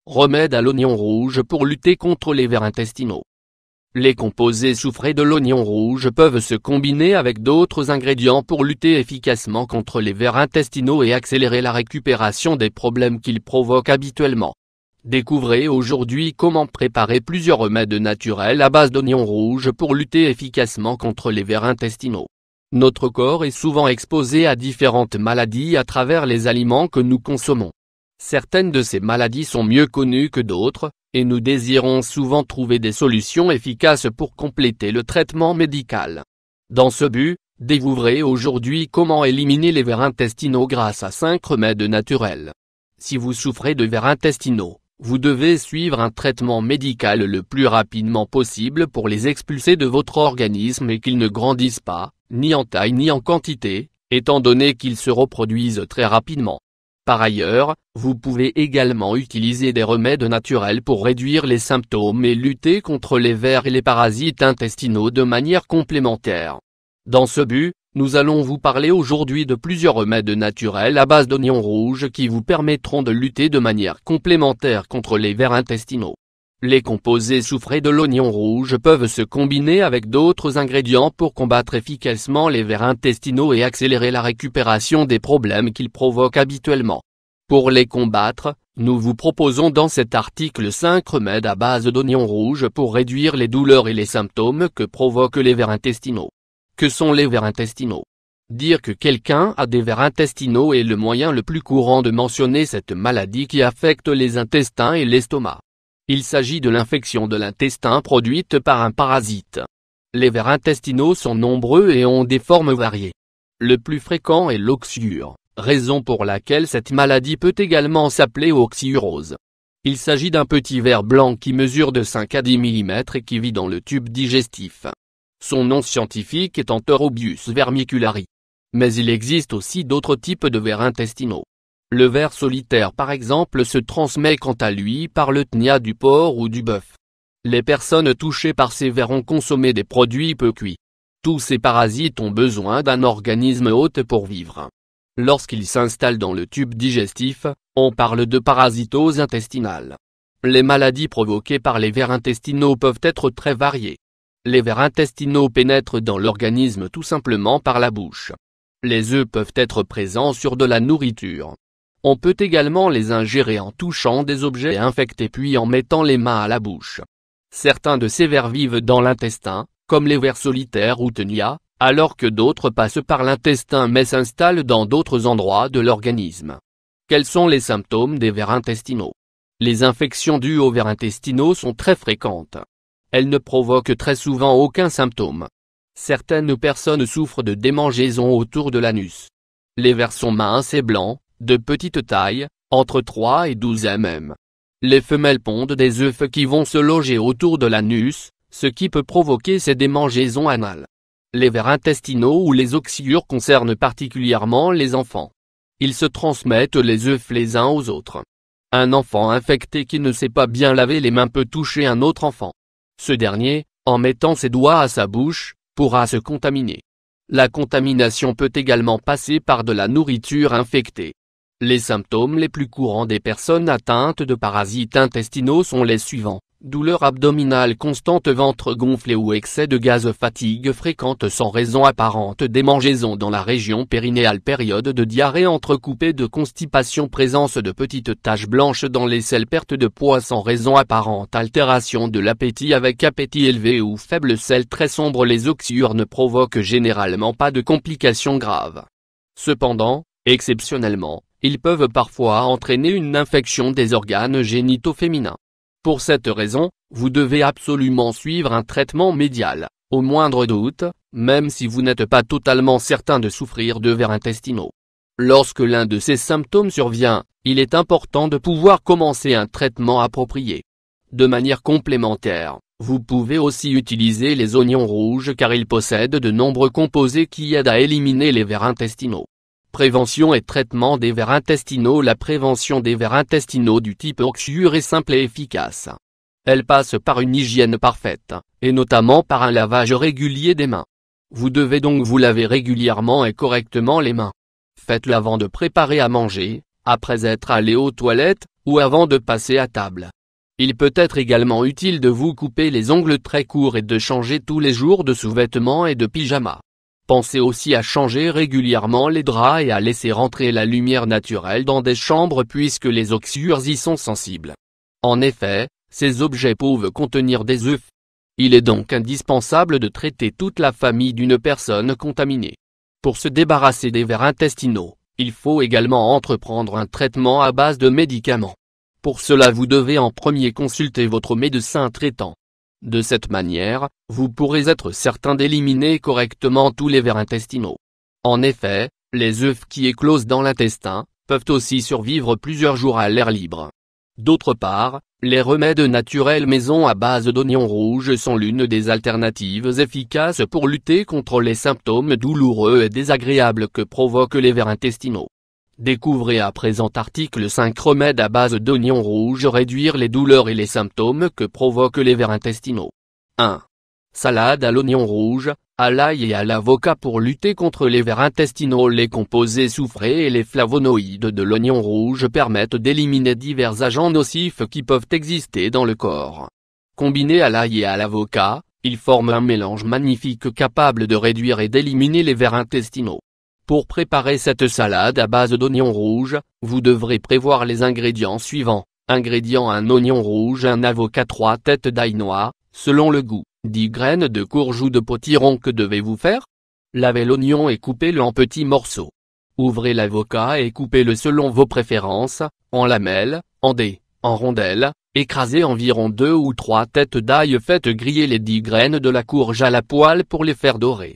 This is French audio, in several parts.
Remède à l'oignon rouge pour lutter contre les vers intestinaux. Les composés soufrés de l'oignon rouge peuvent se combiner avec d'autres ingrédients pour lutter efficacement contre les vers intestinaux et accélérer la récupération des problèmes qu'ils provoquent habituellement. Découvrez aujourd'hui comment préparer plusieurs remèdes naturels à base d'oignon rouge pour lutter efficacement contre les vers intestinaux. Notre corps est souvent exposé à différentes maladies à travers les aliments que nous consommons. Certaines de ces maladies sont mieux connues que d'autres, et nous désirons souvent trouver des solutions efficaces pour compléter le traitement médical. Dans ce but, découvrez aujourd'hui comment éliminer les vers intestinaux grâce à 5 remèdes naturels. Si vous souffrez de vers intestinaux, vous devez suivre un traitement médical le plus rapidement possible pour les expulser de votre organisme et qu'ils ne grandissent pas, ni en taille ni en quantité, étant donné qu'ils se reproduisent très rapidement. Par ailleurs, vous pouvez également utiliser des remèdes naturels pour réduire les symptômes et lutter contre les vers et les parasites intestinaux de manière complémentaire. Dans ce but, nous allons vous parler aujourd'hui de plusieurs remèdes naturels à base d'oignon rouge qui vous permettront de lutter de manière complémentaire contre les vers intestinaux. Les composés soufrés de l'oignon rouge peuvent se combiner avec d'autres ingrédients pour combattre efficacement les vers intestinaux et accélérer la récupération des problèmes qu'ils provoquent habituellement. Pour les combattre, nous vous proposons dans cet article 5 remèdes à base d'oignon rouge pour réduire les douleurs et les symptômes que provoquent les vers intestinaux. Que sont les vers intestinaux? Dire que quelqu'un a des vers intestinaux est le moyen le plus courant de mentionner cette maladie qui affecte les intestins et l'estomac. Il s'agit de l'infection de l'intestin produite par un parasite. Les vers intestinaux sont nombreux et ont des formes variées. Le plus fréquent est l'oxyure, raison pour laquelle cette maladie peut également s'appeler oxyurose. Il s'agit d'un petit ver blanc qui mesure de 5 à 10 mm et qui vit dans le tube digestif. Son nom scientifique est Enterobius vermiculari. Mais il existe aussi d'autres types de vers intestinaux. Le ver solitaire par exemple se transmet quant à lui par le TNIA du porc ou du bœuf. Les personnes touchées par ces vers ont consommé des produits peu cuits. Tous ces parasites ont besoin d'un organisme hôte pour vivre. Lorsqu'ils s'installent dans le tube digestif, on parle de parasitose intestinale. Les maladies provoquées par les vers intestinaux peuvent être très variées. Les vers intestinaux pénètrent dans l'organisme tout simplement par la bouche. Les œufs peuvent être présents sur de la nourriture. On peut également les ingérer en touchant des objets infectés puis en mettant les mains à la bouche. Certains de ces vers vivent dans l'intestin, comme les vers solitaires ou TNIA, alors que d'autres passent par l'intestin mais s'installent dans d'autres endroits de l'organisme. Quels sont les symptômes des vers intestinaux? Les infections dues aux vers intestinaux sont très fréquentes. Elles ne provoquent très souvent aucun symptôme. Certaines personnes souffrent de démangeaisons autour de l'anus. Les vers sont minces et blancs, de petite taille, entre 3 et 12 mm. Les femelles pondent des œufs qui vont se loger autour de l'anus, ce qui peut provoquer ces démangeaisons anales. Les vers intestinaux ou les oxyures concernent particulièrement les enfants. Ils se transmettent les œufs les uns aux autres. Un enfant infecté qui ne sait pas bien laver les mains peut toucher un autre enfant. Ce dernier, en mettant ses doigts à sa bouche, pourra se contaminer. La contamination peut également passer par de la nourriture infectée. Les symptômes les plus courants des personnes atteintes de parasites intestinaux sont les suivants: douleur abdominale constante, ventre gonflé ou excès de gaz, fatigue fréquente sans raison apparente, démangeaisons dans la région périnéale, période de diarrhée entrecoupée de constipation, présence de petites taches blanches dans les selles, perte de poids sans raison apparente, altération de l'appétit avec appétit élevé ou faible, selles très sombres. Les oxyures ne provoquent généralement pas de complications graves. Cependant, exceptionnellement, ils peuvent parfois entraîner une infection des organes génitaux féminins. Pour cette raison, vous devez absolument suivre un traitement médical, au moindre doute, même si vous n'êtes pas totalement certain de souffrir de vers intestinaux. Lorsque l'un de ces symptômes survient, il est important de pouvoir commencer un traitement approprié. De manière complémentaire, vous pouvez aussi utiliser les oignons rouges car ils possèdent de nombreux composés qui aident à éliminer les vers intestinaux. Prévention et traitement des vers intestinaux. La prévention des vers intestinaux du type oxyure est simple et efficace. Elle passe par une hygiène parfaite, et notamment par un lavage régulier des mains. Vous devez donc vous laver régulièrement et correctement les mains. Faites-le avant de préparer à manger, après être allé aux toilettes, ou avant de passer à table. Il peut être également utile de vous couper les ongles très courts et de changer tous les jours de sous-vêtements et de pyjama. Pensez aussi à changer régulièrement les draps et à laisser rentrer la lumière naturelle dans des chambres puisque les oxyures y sont sensibles. En effet, ces objets peuvent contenir des œufs. Il est donc indispensable de traiter toute la famille d'une personne contaminée. Pour se débarrasser des vers intestinaux, il faut également entreprendre un traitement à base de médicaments. Pour cela vous devez en premier consulter votre médecin traitant. De cette manière, vous pourrez être certain d'éliminer correctement tous les vers intestinaux. En effet, les œufs qui éclosent dans l'intestin peuvent aussi survivre plusieurs jours à l'air libre. D'autre part, les remèdes naturels maison à base d'oignons rouges sont l'une des alternatives efficaces pour lutter contre les symptômes douloureux et désagréables que provoquent les vers intestinaux. Découvrez à présent article 5 remèdes à base d'oignons rouges réduire les douleurs et les symptômes que provoquent les vers intestinaux. 1. Salade à l'oignon rouge, à l'ail et à l'avocat pour lutter contre les vers intestinaux. Les composés soufrés et les flavonoïdes de l'oignon rouge permettent d'éliminer divers agents nocifs qui peuvent exister dans le corps. Combinés à l'ail et à l'avocat, ils forment un mélange magnifique capable de réduire et d'éliminer les vers intestinaux. Pour préparer cette salade à base d'oignons rouges, vous devrez prévoir les ingrédients suivants. Ingrédients: un oignon rouge, un avocat, 3 têtes d'ail noir, selon le goût, 10 graines de courge ou de potiron. Que devez-vous faire? Lavez l'oignon et coupez-le en petits morceaux. Ouvrez l'avocat et coupez-le selon vos préférences, en lamelles, en dés, en rondelles. Écrasez environ 2 ou 3 têtes d'ail. Faites griller les 10 graines de la courge à la poêle pour les faire dorer.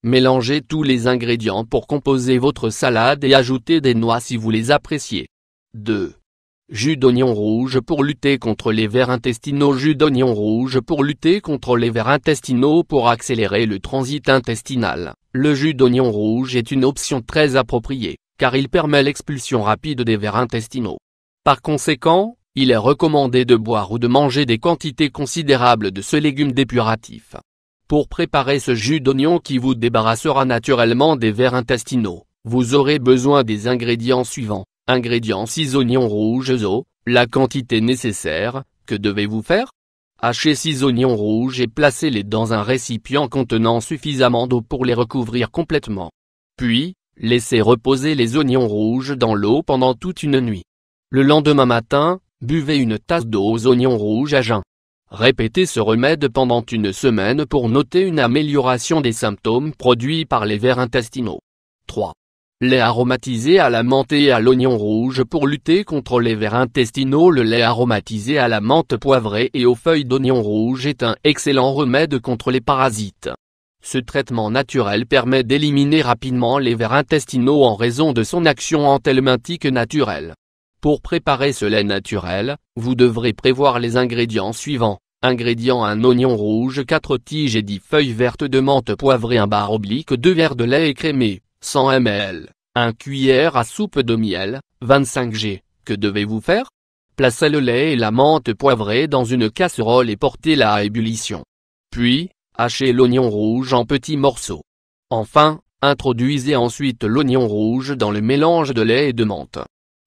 Mélangez tous les ingrédients pour composer votre salade et ajoutez des noix si vous les appréciez. 2. Jus d'oignon rouge pour lutter contre les vers intestinaux. Jus d'oignon rouge pour lutter contre les vers intestinaux. Pour accélérer le transit intestinal, le jus d'oignon rouge est une option très appropriée, car il permet l'expulsion rapide des vers intestinaux. Par conséquent, il est recommandé de boire ou de manger des quantités considérables de ce légume dépuratif. Pour préparer ce jus d'oignon qui vous débarrassera naturellement des vers intestinaux, vous aurez besoin des ingrédients suivants. Ingrédients: 6 oignons rouges au, la quantité nécessaire. Que devez-vous faire? Hachez 6 oignons rouges et placez-les dans un récipient contenant suffisamment d'eau pour les recouvrir complètement. Puis, laissez reposer les oignons rouges dans l'eau pendant toute une nuit. Le lendemain matin, buvez une tasse d'eau aux oignons rouges à jeun. Répétez ce remède pendant une semaine pour noter une amélioration des symptômes produits par les vers intestinaux. 3. Lait aromatisé à la menthe et à l'oignon rouge pour lutter contre les vers intestinaux. Le lait aromatisé à la menthe poivrée et aux feuilles d'oignon rouge est un excellent remède contre les parasites. Ce traitement naturel permet d'éliminer rapidement les vers intestinaux en raison de son action anthelmintique naturelle. Pour préparer ce lait naturel, vous devrez prévoir les ingrédients suivants. Ingrédients: un oignon rouge, 4 tiges et 10 feuilles vertes de menthe poivrée, un bar oblique, 2 verres de lait écrémé, 100 ml, 1 cuillère à soupe de miel, 25 g. Que devez-vous faire? Placez le lait et la menthe poivrée dans une casserole et portez-la à ébullition. Puis, hachez l'oignon rouge en petits morceaux. Enfin, introduisez ensuite l'oignon rouge dans le mélange de lait et de menthe.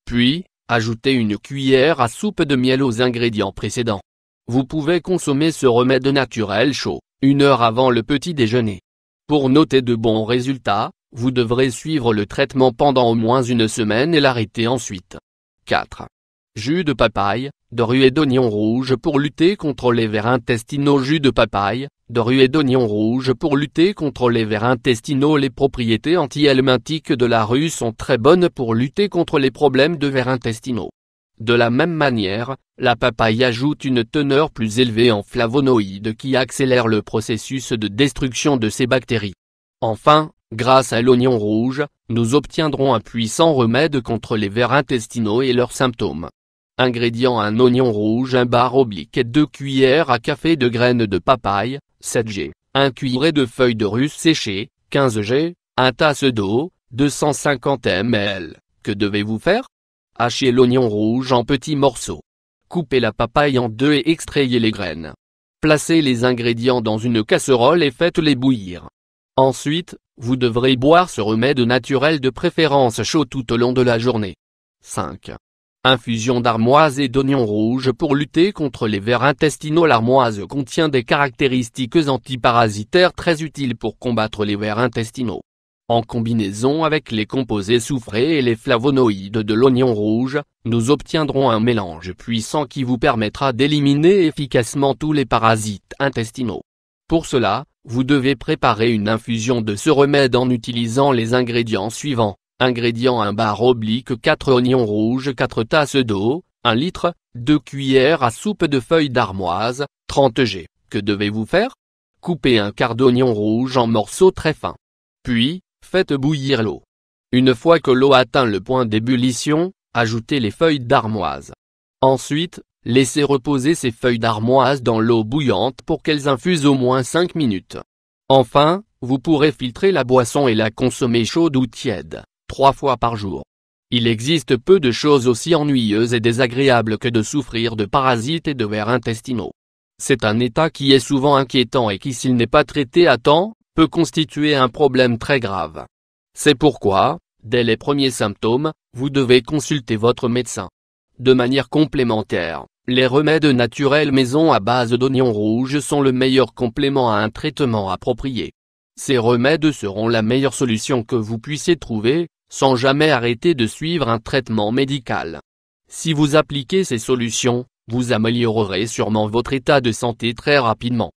Puis, ajoutez une cuillère à soupe de miel aux ingrédients précédents. Vous pouvez consommer ce remède naturel chaud, 1 heure avant le petit déjeuner. Pour noter de bons résultats, vous devrez suivre le traitement pendant au moins une semaine et l'arrêter ensuite. 4. Jus de papaye, de ruée d'oignon rouge pour lutter contre les vers intestinaux. Jus de papaye, de ruée d'oignon rouge pour lutter contre les vers intestinaux. Les propriétés anti-helminthiques de la rue sont très bonnes pour lutter contre les problèmes de vers intestinaux. De la même manière, la papaye ajoute une teneur plus élevée en flavonoïdes qui accélère le processus de destruction de ces bactéries. Enfin, grâce à l'oignon rouge, nous obtiendrons un puissant remède contre les vers intestinaux et leurs symptômes. Ingrédients: un oignon rouge, un bar oblique et 2 cuillères à café de graines de papaye, 7 g, 1 cuillerée de feuilles de russe séchées, 15 g, 1 tasse d'eau, 250 ml. Que devez-vous faire? Hachez l'oignon rouge en petits morceaux. Coupez la papaye en 2 et extrayez les graines. Placez les ingrédients dans une casserole et faites-les bouillir. Ensuite, vous devrez boire ce remède naturel de préférence chaud tout au long de la journée. 5. Infusion d'armoise et d'oignon rouge pour lutter contre les vers intestinaux. L'armoise contient des caractéristiques antiparasitaires très utiles pour combattre les vers intestinaux. En combinaison avec les composés soufrés et les flavonoïdes de l'oignon rouge, nous obtiendrons un mélange puissant qui vous permettra d'éliminer efficacement tous les parasites intestinaux. Pour cela, vous devez préparer une infusion de ce remède en utilisant les ingrédients suivants. Ingrédients 1/4 oignons rouges, 4 tasses d'eau, 1 litre, 2 cuillères à soupe de feuilles d'armoise, 30 g. Que devez-vous faire? Coupez un quart d'oignon rouge en morceaux très fins. Puis, faites bouillir l'eau. Une fois que l'eau atteint le point d'ébullition, ajoutez les feuilles d'armoise. Ensuite, laissez reposer ces feuilles d'armoise dans l'eau bouillante pour qu'elles infusent au moins 5 minutes. Enfin, vous pourrez filtrer la boisson et la consommer chaude ou tiède, 3 fois par jour. Il existe peu de choses aussi ennuyeuses et désagréables que de souffrir de parasites et de vers intestinaux. C'est un état qui est souvent inquiétant et qui, s'il n'est pas traité à temps, peut constituer un problème très grave. C'est pourquoi, dès les premiers symptômes, vous devez consulter votre médecin. De manière complémentaire, les remèdes naturels maison à base d'oignons rouges sont le meilleur complément à un traitement approprié. Ces remèdes seront la meilleure solution que vous puissiez trouver, sans jamais arrêter de suivre un traitement médical. Si vous appliquez ces solutions, vous améliorerez sûrement votre état de santé très rapidement.